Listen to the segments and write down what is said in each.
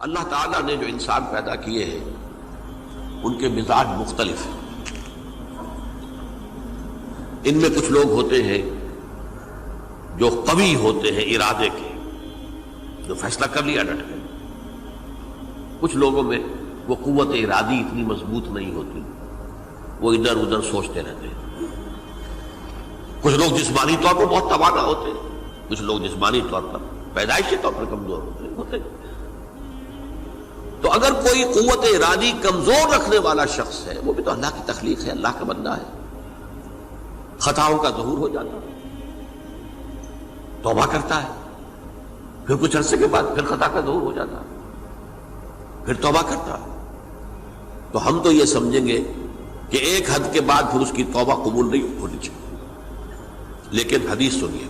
اللہ تعالیٰ نے جو انسان پیدا کیے ہیں ان کے مزاج مختلف ہیں. ان میں کچھ لوگ ہوتے ہیں جو قوی ہوتے ہیں ارادے کے، جو فیصلہ کر لیا ڈٹ گئے. کچھ لوگوں میں وہ قوت ارادی اتنی مضبوط نہیں ہوتی، وہ ادھر ادھر سوچتے رہتے ہیں. کچھ لوگ جسمانی طور پر بہت توانا ہوتے ہیں، کچھ لوگ جسمانی طور پر پیدائشی طور پر کمزور ہوتے ہیں. تو اگر کوئی قوت ارادی کمزور رکھنے والا شخص ہے، وہ بھی تو اللہ کی تخلیق ہے، اللہ کا بندہ ہے، خطاؤں کا ظہور ہو جاتا ہے، توبہ کرتا ہے، پھر کچھ عرصے کے بعد پھر خطا کا ظہور ہو جاتا ہے، پھر توبہ کرتا ہے. تو ہم تو یہ سمجھیں گے کہ ایک حد کے بعد پھر اس کی توبہ قبول نہیں ہونی چاہیے. لیکن حدیث سنیے.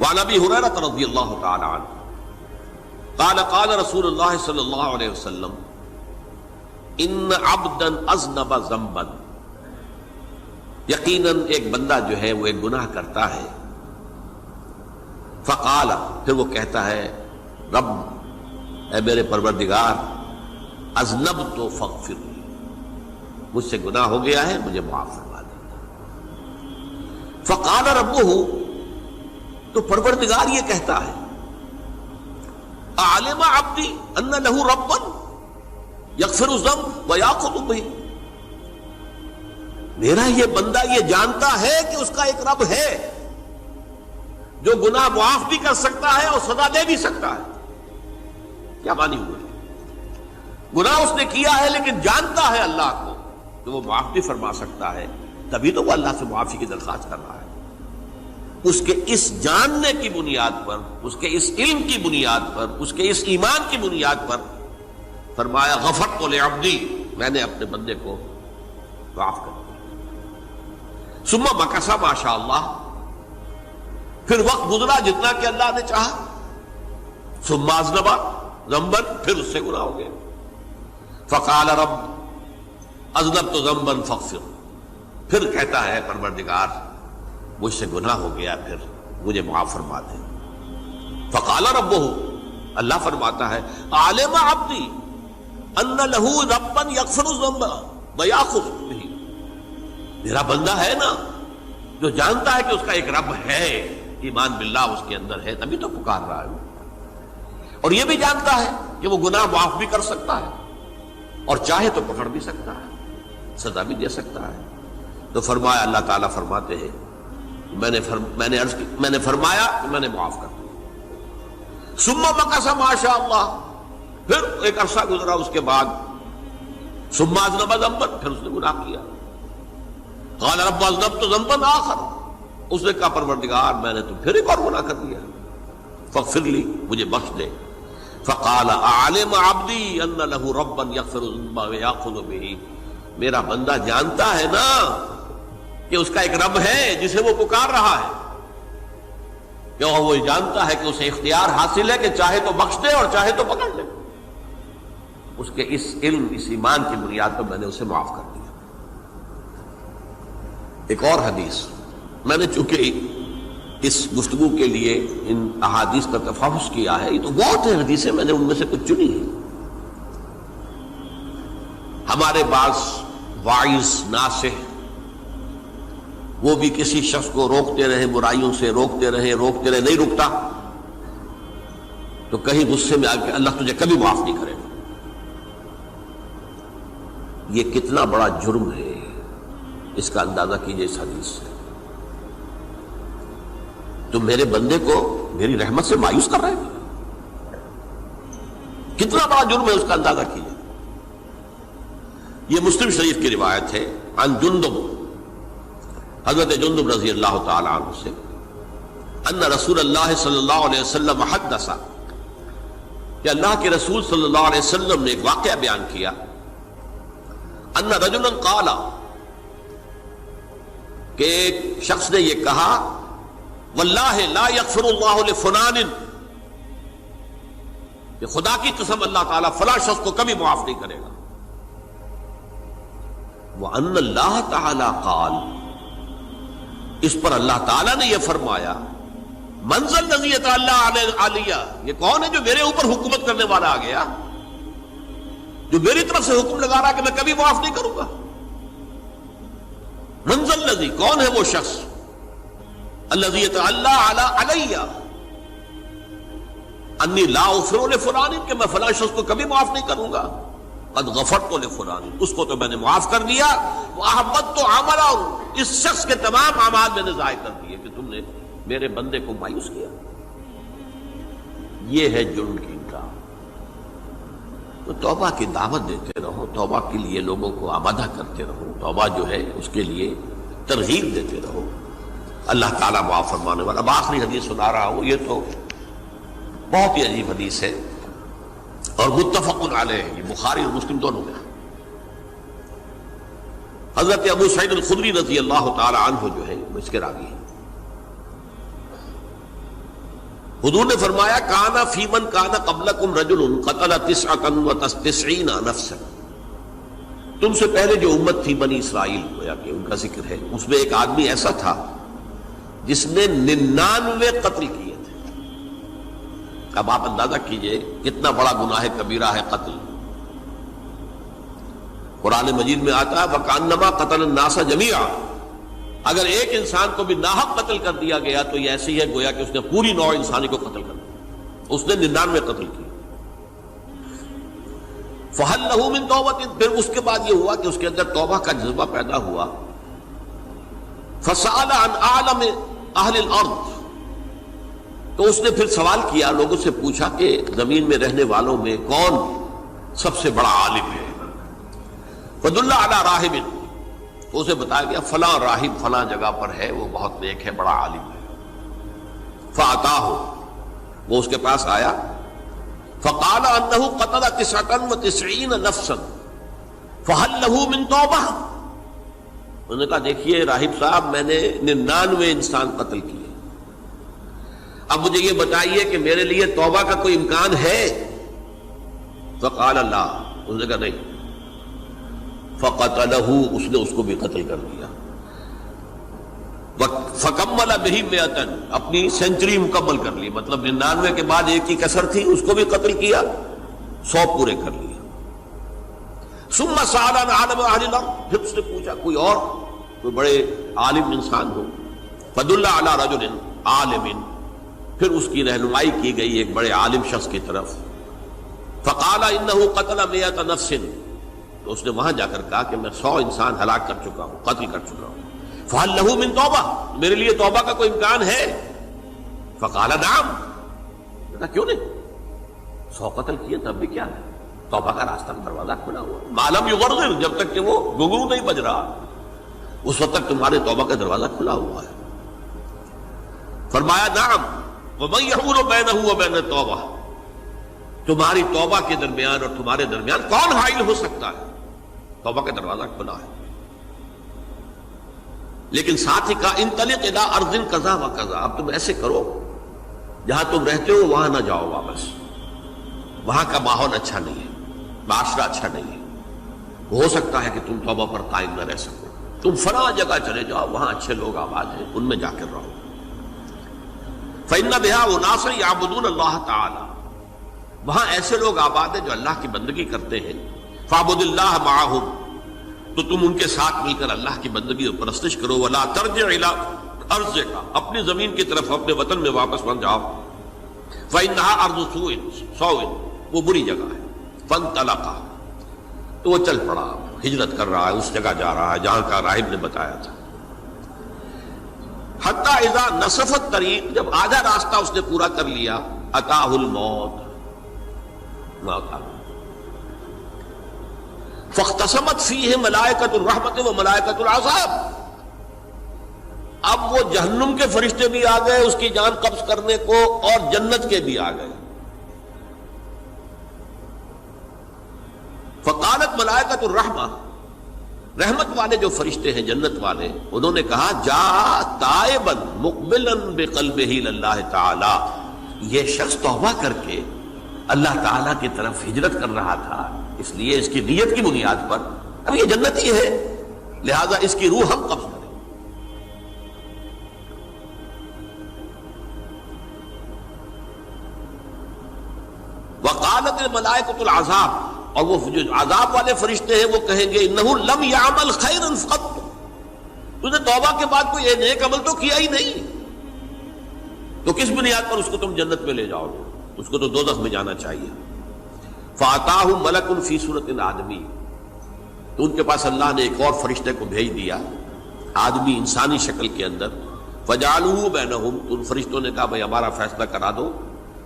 وعن ابی ہریرہ رضی اللہ تعالی عنہ قال قال رسول اللہ صلی اللہ علیہ وسلم ان عبدا اذنب ذنبا، یقیناً ایک بندہ جو ہے وہ ایک گناہ کرتا ہے. فقال، پھر وہ کہتا ہے رب، اے میرے پروردگار، اذنبت فاغفر لی، مجھ سے گناہ ہو گیا ہے، مجھے معاف فرما دے. فقال ربہ، تو پروردگار یہ کہتا ہے اعلم عبدی ان لہ ربا یغفر الذنب ویأخذ بہ، میرا یہ بندہ یہ جانتا ہے کہ اس کا ایک رب ہے جو گناہ معاف بھی کر سکتا ہے اور سزا دے بھی سکتا ہے. کیا معنی ہوئے؟ گناہ اس نے کیا ہے لیکن جانتا ہے اللہ کو کہ وہ معاف بھی فرما سکتا ہے، تبھی تو وہ اللہ سے معافی کی درخواست کر رہا ہے. اس کے اس جاننے کی بنیاد پر، اس کے اس علم کی بنیاد پر، اس کے اس ایمان کی بنیاد پر فرمایا غفرت لعبدی، میں نے اپنے بندے کو معاف کر دیا. ثم مکث ما شاء اللہ، پھر وقت گزرا جتنا کہ اللہ نے چاہا. ثم اذنب ذنبا، پھر اس سے گناہ ہو گیا. فقال رب اذنبت ذنبا فاغفر، پھر کہتا ہے پروردگار مجھ سے گناہ ہو گیا، پھر مجھے معاف فرما دے. فقال ربہ، اللہ فرماتا ہے عالم عبدی ان لہ ربا یغفر الذنب ویأخذ بہ، میرا بندہ ہے نا جو جانتا ہے کہ اس کا ایک رب ہے، ایمان باللہ اس کے اندر ہے، تبھی تو پکار رہا ہے. اور یہ بھی جانتا ہے کہ وہ گناہ معاف بھی کر سکتا ہے اور چاہے تو پکڑ بھی سکتا ہے، سزا بھی دے سکتا ہے. تو فرمایا، اللہ تعالیٰ فرماتے ہیں میں نے فرمایا کہ میں نے معاف کر دیا. ثم مکث ما شاء اللہ، پھر ایک عرصہ گزرا اس کے بعد. ثم اذنب ذنبا، پھر اس نے گناہ کیا. قال رب اذنبت ذنبا آخر، اس نے کہا پروردگار میں نے تو پھر ایک اور گناہ کر دیا، فاغفر لی، مجھے بخش دے. فقال اعلم عبدی ان لہ ربا یغفر الذنب ویأخذ بہ، میرا بندہ جانتا ہے نا کہ اس کا ایک رب ہے جسے وہ پکار رہا ہے، کہ وہ جانتا ہے کہ اسے اختیار حاصل ہے کہ چاہے تو بخش دے اور چاہے تو پکڑ لے. اس کے اس علم، اس ایمان کی بنیاد پر میں نے اسے معاف کر دیا. ایک اور حدیث، میں نے چونکہ اس گفتگو کے لیے ان احادیث کا تفحص کیا ہے، یہ تو بہت ہیں حدیثیں، میں نے ان میں سے کچھ چنی ہیں. ہمارے بعض واعظ ناصح وہ بھی کسی شخص کو روکتے رہے، برائیوں سے روکتے رہے، نہیں رکتا تو کہیں غصے میں آ کے اللہ تجھے کبھی معاف نہیں کرے گا. یہ کتنا بڑا جرم ہے، اس کا اندازہ کیجئے اس حدیث سے. تم میرے بندے کو میری رحمت سے مایوس کر رہے ہیں، کتنا بڑا جرم ہے، اس کا اندازہ کیجئے. یہ مسلم شریف کی روایت ہے عن جندب، حضرت جندب رضی اللہ تعالی عنہ سے، ان رسول اللہ صلی اللہ علیہ وسلم حدث، کہ اللہ کے رسول صلی اللہ علیہ وسلم نے ایک واقعہ بیان کیا. ان رجلا قال، کہ ایک شخص نے یہ کہا واللہ لا یغفر اللہ لفلان، کہ خدا کی قسم اللہ تعالیٰ فلاں شخص کو کبھی معاف نہیں کرے گا. وَأَنَّ اللَّهَ تَعَالَى قَالَ، اس پر اللہ تعالیٰ نے یہ فرمایا منزل نزیت اللہ علیہ، یہ کون ہے جو میرے اوپر حکومت کرنے والا آ گیا، جو میری طرف سے حکم لگا رہا کہ میں کبھی معاف نہیں کروں گا؟ منزل نزی، کون ہے وہ شخص؟ الذی اللہ علیہ انی لا اغفر لفلان، کہ میں فلاں شخص کو کبھی معاف نہیں کروں گا، قد غفرت لفلان، اس کو تو میں نے معاف کر دیا، واحبطت عملہ، اس شخص کے تمام اعمال میں نے ضائع کر دیے کہ تم نے میرے بندے کو مایوس کیا۔ یہ ہے جرم کی انکار۔ تو توبہ کی دعوت دیتے رہو، توبہ کے لیے لوگوں کو آمادہ کرتے رہو، توبہ جو ہے اس کے لیے ترغیب دیتے رہو، اللہ تعالیٰ معاف فرمانے والا۔ اب آخری حدیث سنا رہا ہوں، یہ تو بہت ہی عجیب حدیث ہے اور متفق علیہ، یہ بخاری اور مسلم دونوں میں۔ حضرت ابو سعید الخدری رضی اللہ تعالی عنہ جو ہے وہ اس کے راوی ہیں۔ حضور نے فرمایا کانا فی من کانا قبلکم رجل قتل 99 نفسا، تم سے پہلے جو امت تھی بنی اسرائیل، گویا کہ ان کا ذکر ہے، اس میں ایک آدمی ایسا تھا جس نے 99 قتل کیے تھے۔ اب آپ اندازہ کیجئے کتنا بڑا گناہ کبیرہ ہے قتل۔ قرآن مجید میں آتا ہے وَكَأَنَّمَا قَتَلَ النَّاسَ جَمِيعًا، اگر ایک انسان کو بھی ناحق قتل کر دیا گیا تو یہ ایسی ہے گویا کہ اس نے پوری نوع انسانی کو قتل کر دیا، اس نے 99 قتل کیے۔ فَهَلْ لَهُ مِن تَوْبَةٍ، پھر اس کے بعد یہ ہوا کہ اس کے اندر توبہ کا جذبہ پیدا ہوا۔ فَسَأَلَ عَنْ أَعْلَمِ أَهْلِ الْأَرْضِ، تو اس نے پھر سوال کیا، لوگوں سے پوچھا کہ زمین میں رہنے والوں میں کون سب سے بڑا عالم ہے؟ فَدُلَّ عَلَى رَاهِبٍ، تو اسے بتایا گیا فلاں راہب فلاں جگہ پر ہے، وہ بہت نیک ہے، بڑا عالم ہے۔ فَأَتَاهُ، وہ اس کے پاس آیا، فَقَالَ أَنَّهُ قَتَلَ 99 نَفْسًا فَهَلْ لَهُ مِن تَوْبَةٍ، انہوں نے کہا دیکھیے راہب صاحب، میں نے 99 انسان قتل کیے، اب مجھے یہ بتائیے کہ میرے لیے توبہ کا کوئی امکان ہے؟ فَقَالَ لَا، انہوں نے کہا نہیں۔ فَقَتَلَهُ، اس نے اس کو بھی قتل کر دیا۔ فَكَمَّلَ بِهِ 100، اپنی سینچری مکمل کر لی، مطلب 99 کے بعد ایک کی کسر تھی، اس کو بھی قتل کیا، 100 پورے کر لیا۔ ثُمَّ سَأَلَ عَنْ عَالِمِ أَهْلِ الْأَرْضِ، پھر اس نے پوچھا کوئی اور کوئی بڑے عالم انسان ہو۔ فَدُلَّ عَلَى رَجُلٍ عَالِمٍ، پھر اس کی رہنمائی کی گئی ایک بڑے عالم شخص کی طرف۔ فَقَالَ إِنَّهُ قَتَلَ 100 نَفْسٍ، تو اس نے وہاں جا کر کہا کہ میں 100 انسان ہلاک کر چکا ہوں، قتل کر چکا ہوں۔ فَهَلْ لَهُ مِن تَوْبَةٍ، میرے لیے توبہ کا کوئی امکان ہے؟ فَقَالَ نَعَمْ، کہا کیوں نہیں، 100 قتل کیے تب بھی کیا ہے، توبہ کا راستہ دروازہ کھلا ہوا، مَا لَمْ يُغَرْغِرْ، جب تک کہ وہ گھنگرو نہیں بج رہا اس وقت تک تمہارے توبہ کا دروازہ کھلا ہوا ہے۔ فرمایا نعم، وَمَن يَحُولُ بَيْنَهُ وَبَيْنَ التَّوْبَةِ، تمہاری توبہ کے درمیان اور تمہارے درمیان کون حائل ہو سکتا ہے؟ توبہ کا دروازہ کھلا ہے۔ لیکن ساتھ ہی کہا انطلق الی ارض کذا و کذا، اب تم ایسے کرو جہاں تم رہتے ہو وہاں نہ جاؤ واپس، وہاں کا ماحول اچھا نہیں ہے، معاشرہ اچھا نہیں ہے، ہو سکتا ہے کہ تم توبہ پر قائم نہ رہ سکو، تم فلاں جگہ چلے جاؤ، وہاں اچھے لوگ آباد ہیں، ان میں جا کر رہو۔ فإن بها اناس یعبدون اللہ تعالی، وہاں ایسے لوگ آباد ہیں جو اللہ کی بندگی کرتے ہیں۔ فاعبد اللہ معہم، تو تم ان کے ساتھ مل کر اللہ کی بندگی اور پرستش کرو۔ ولا ترجع الی ارضک، اپنی زمین کی طرف اپنے وطن میں واپس بن جاؤ۔ فإنها ارض سوء، وہ بری جگہ ہے۔ فانطلقا، تو وہ چل پڑا، ہجرت کر رہا ہے، اس جگہ جا رہا ہے جہاں کا راہب نے بتایا تھا۔ حتی اذا نصف الطریق، جب آدھا راستہ اس نے پورا کر لیا، اتاہ الموت، موت آ گئی۔ فاختصمت فیہ ملائکۃ الرحمت و ملائکۃ العذاب، اب وہ جہنم کے فرشتے بھی آ گئے اس کی جان قبض کرنے کو، اور جنت کے بھی آ گئے۔ فقالت ملائکۃ الرحمہ، رحمت والے جو فرشتے ہیں جنت والے، انہوں نے کہا جا تائبا مقبلا بقلبہ للہ تعالی، یہ شخص توبہ کر کے اللہ تعالیٰ کی طرف ہجرت کر رہا تھا، اس لیے اس کی نیت کی بنیاد پر اب یہ جنتی ہے، لہذا اس کی روح ہم قبض کریں۔ وقالت الملائکۃ العذاب، اور وہ جو عذاب والے فرشتے ہیں وہ کہیں گے انہ لم یعمل خیرا قط، تو نے توبہ کے بعد کوئی نیک عمل تو کیا ہی نہیں، تو کس بنیاد پر اس کو تم جنت میں لے جاؤ گے؟ اس کو تو دوزخ میں جانا چاہیے۔ فاتاہ ملک فی صورت آدمی، تو ان کے پاس اللہ نے ایک اور فرشتے کو بھیج دیا آدمی انسانی شکل کے اندر، فجعلوہ بینہم، تو ان فرشتوں نے کہا بھائی ہمارا فیصلہ کرا دو،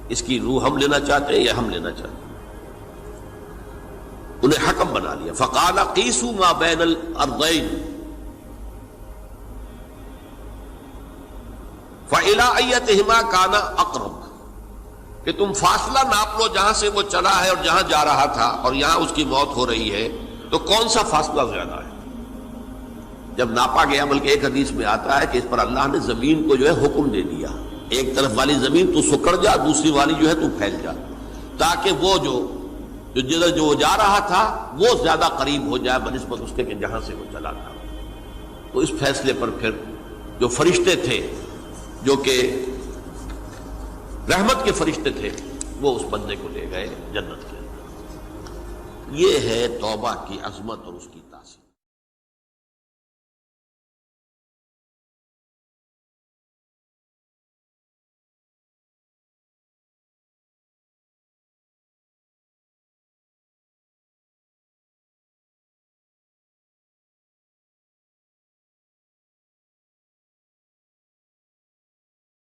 اس کی روح ہم لینا چاہتے ہیں یا ہم لینا چاہتے ہیں، انہیں حکم بنا لیا۔ فقال قیسوا ما بین الارضین فإلی ایتہما کان اقرب، کہ تم فاصلہ ناپ لو جہاں سے وہ چلا ہے اور جہاں جا رہا تھا اور یہاں اس کی موت ہو رہی ہے، تو کون سا فاصلہ زیادہ ہے؟ جب ناپا گیا، بلکہ ایک حدیث میں آتا ہے کہ اس پر اللہ نے زمین کو جو ہے حکم دے دیا، ایک طرف والی زمین تو سکڑ جا، دوسری والی جو ہے تو پھیل جا، تاکہ وہ جو جا رہا تھا وہ زیادہ قریب ہو جائے بنسبت اس کے کہ جہاں سے وہ چلا تھا۔ تو اس فیصلے پر پھر جو فرشتے تھے جو کہ رحمت کے فرشتے تھے وہ اس بندے کو لے گئے جنت کے۔ یہ ہے توبہ کی عظمت اور اس کی تاثیر۔